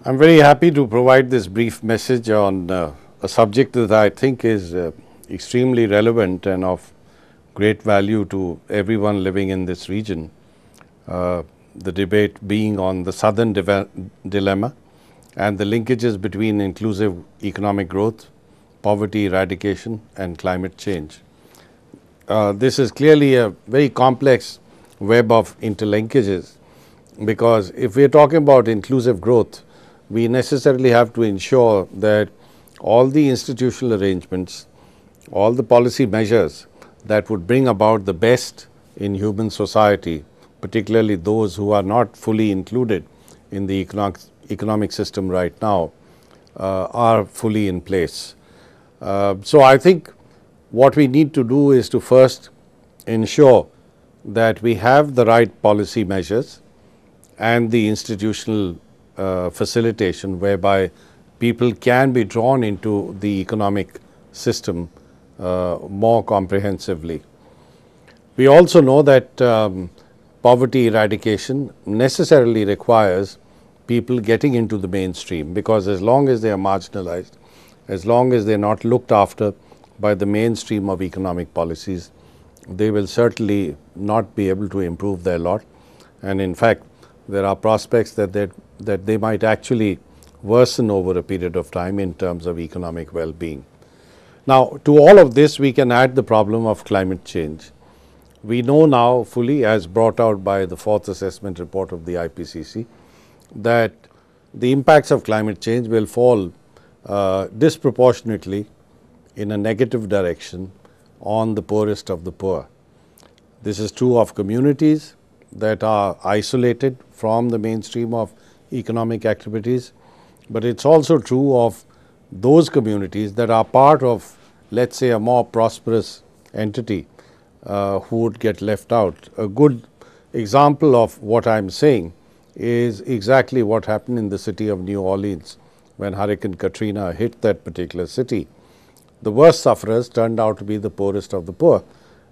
I'm very happy to provide this brief message on a subject that I think is extremely relevant and of great value to everyone living in this region. The debate being on the southern dilemma and the linkages between inclusive economic growth, poverty eradication and climate change. This is clearly a very complex web of interlinkages, because if we are talking about inclusive growth, we necessarily have to ensure that all the institutional arrangements, all the policy measures that would bring about the best in human society, particularly those who are not fully included in the economic system right now, are fully in place. So I think what we need to do is to first ensure that we have the right policy measures and the institutional facilitation whereby people can be drawn into the economic system more comprehensively. We also know that poverty eradication necessarily requires people getting into the mainstream, because as long as they are marginalized, as long as they are not looked after by the mainstream of economic policies, they will certainly not be able to improve their lot. And in fact, there are prospects that they might actually worsen over a period of time in terms of economic well-being. Now, to all of this, we can add the problem of climate change. We know now fully, as brought out by the fourth assessment report of the IPCC, that the impacts of climate change will fall disproportionately in a negative direction on the poorest of the poor. This is true of communities that are isolated from the mainstream of economic activities, but it's also true of those communities that are part of, let's say, a more prosperous entity who would get left out. A good example of what I'm saying is exactly what happened in the city of New Orleans when Hurricane Katrina hit that particular city. The worst sufferers turned out to be the poorest of the poor.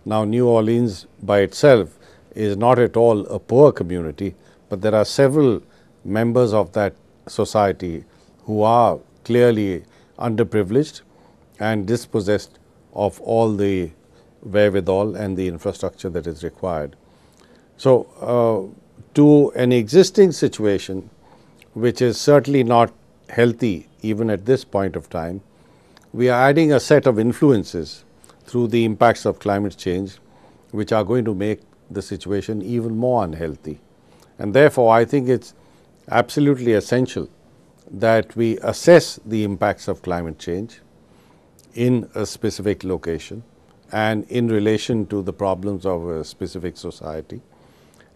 Now, New Orleans by itself is not at all a poor community, but there are several members of that society who are clearly underprivileged and dispossessed of all the wherewithal and the infrastructure that is required. So, to an existing situation which is certainly not healthy even at this point of time, we are adding a set of influences through the impacts of climate change which are going to make the situation even more unhealthy. And therefore, I think it's absolutely essential that we assess the impacts of climate change in a specific location and in relation to the problems of a specific society,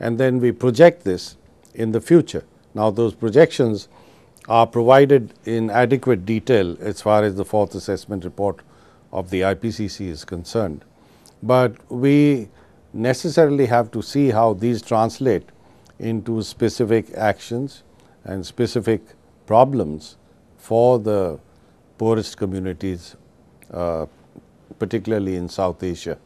and then we project this in the future. Now, those projections are provided in adequate detail as far as the fourth assessment report of the IPCC is concerned, but we necessarily have to see how these translate into specific actions and specific problems for the poorest communities, particularly in South Asia.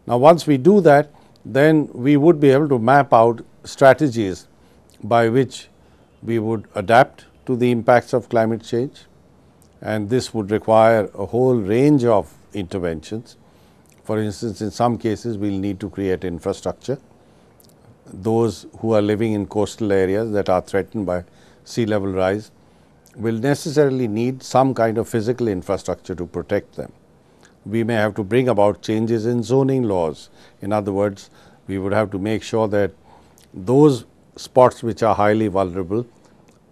Now, once we do that, then we would be able to map out strategies by which we would adapt to the impacts of climate change, and this would require a whole range of interventions. For instance, in some cases, we will need to create infrastructure. Those who are living in coastal areas that are threatened by sea level rise will necessarily need some kind of physical infrastructure to protect them. We may have to bring about changes in zoning laws. In other words, we would have to make sure that those spots which are highly vulnerable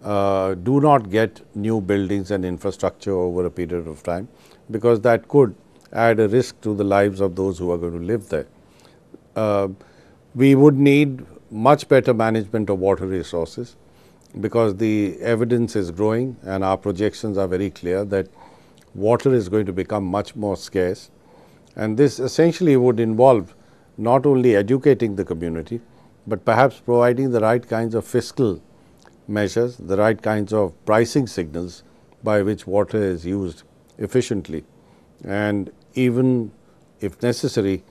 do not get new buildings and infrastructure over a period of time, because that could add a risk to the lives of those who are going to live there. We would need much better management of water resources, because the evidence is growing and our projections are very clear that water is going to become much more scarce, and this essentially would involve not only educating the community, but perhaps providing the right kinds of fiscal measures, the right kinds of pricing signals by which water is used efficiently, and even if necessary,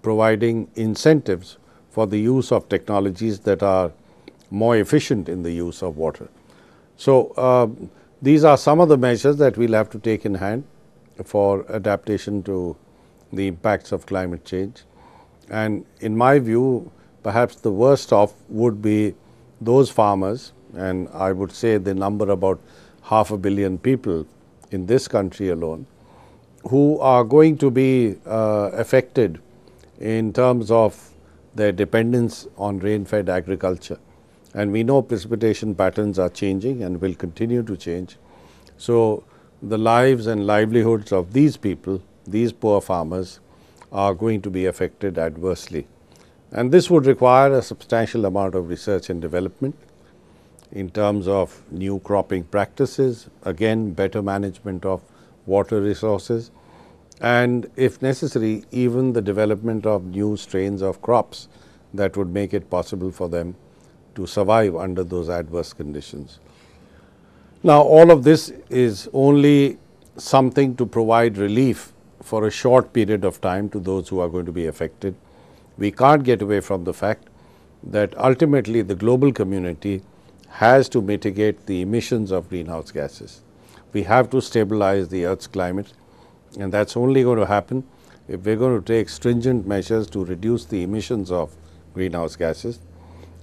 providing incentives for the use of technologies that are more efficient in the use of water. So, these are some of the measures that we will have to take in hand for adaptation to the impacts of climate change. And in my view, perhaps the worst off would be those farmers, and I would say the number about 500 million people in this country alone, who are going to be affected in terms of their dependence on rain-fed agriculture. And we know precipitation patterns are changing and will continue to change. So, the lives and livelihoods of these people, these poor farmers, are going to be affected adversely. And this would require a substantial amount of research and development in terms of new cropping practices, again better management of water resources, and if necessary even the development of new strains of crops that would make it possible for them to survive under those adverse conditions. Now, all of this is only something to provide relief for a short period of time to those who are going to be affected. We can't get away from the fact that ultimately the global community has to mitigate the emissions of greenhouse gases. We have to stabilize the Earth's climate, and that's only going to happen if we're going to take stringent measures to reduce the emissions of greenhouse gases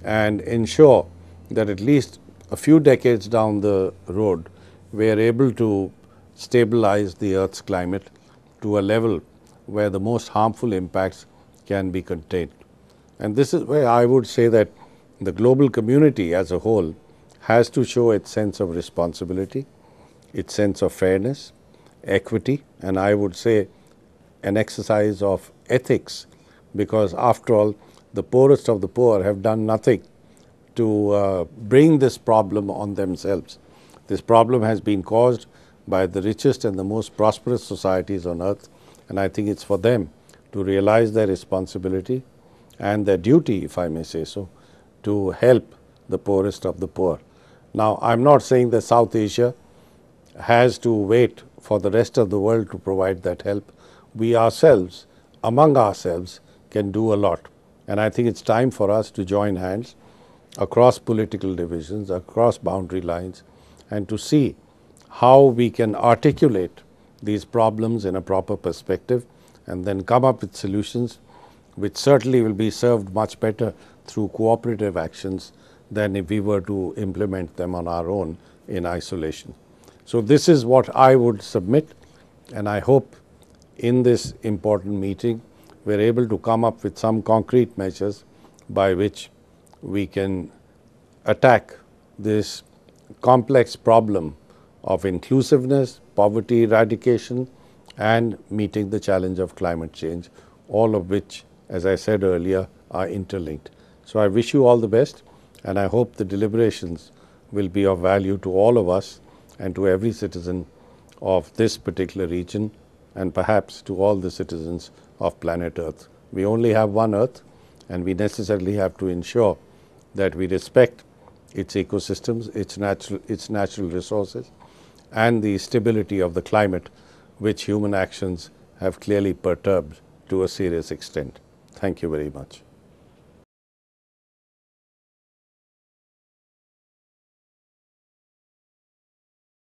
and ensure that at least a few decades down the road, we are able to stabilize the Earth's climate to a level where the most harmful impacts can be contained. And this is where I would say that the global community as a whole has to show its sense of responsibility, its sense of fairness, equity, and I would say an exercise of ethics, because after all, the poorest of the poor have done nothing to bring this problem on themselves. This problem has been caused by the richest and the most prosperous societies on earth, and I think it's for them to realize their responsibility and their duty, if I may say so, to help the poorest of the poor. Now, I'm not saying that South Asia has to wait for the rest of the world to provide that help. We ourselves, among ourselves, can do a lot. And I think it's time for us to join hands across political divisions, across boundary lines, and to see how we can articulate these problems in a proper perspective and then come up with solutions which certainly will be served much better through cooperative actions than if we were to implement them on our own in isolation. So, this is what I would submit, and I hope in this important meeting we are able to come up with some concrete measures by which we can attack this complex problem of inclusiveness, poverty eradication, and meeting the challenge of climate change, all of which, as I said earlier, are interlinked. So, I wish you all the best, and I hope the deliberations will be of value to all of us and to every citizen of this particular region, and perhaps to all the citizens of planet Earth. We only have one Earth, and we necessarily have to ensure that we respect its ecosystems, its natural resources, and the stability of the climate, which human actions have clearly perturbed to a serious extent. Thank you very much.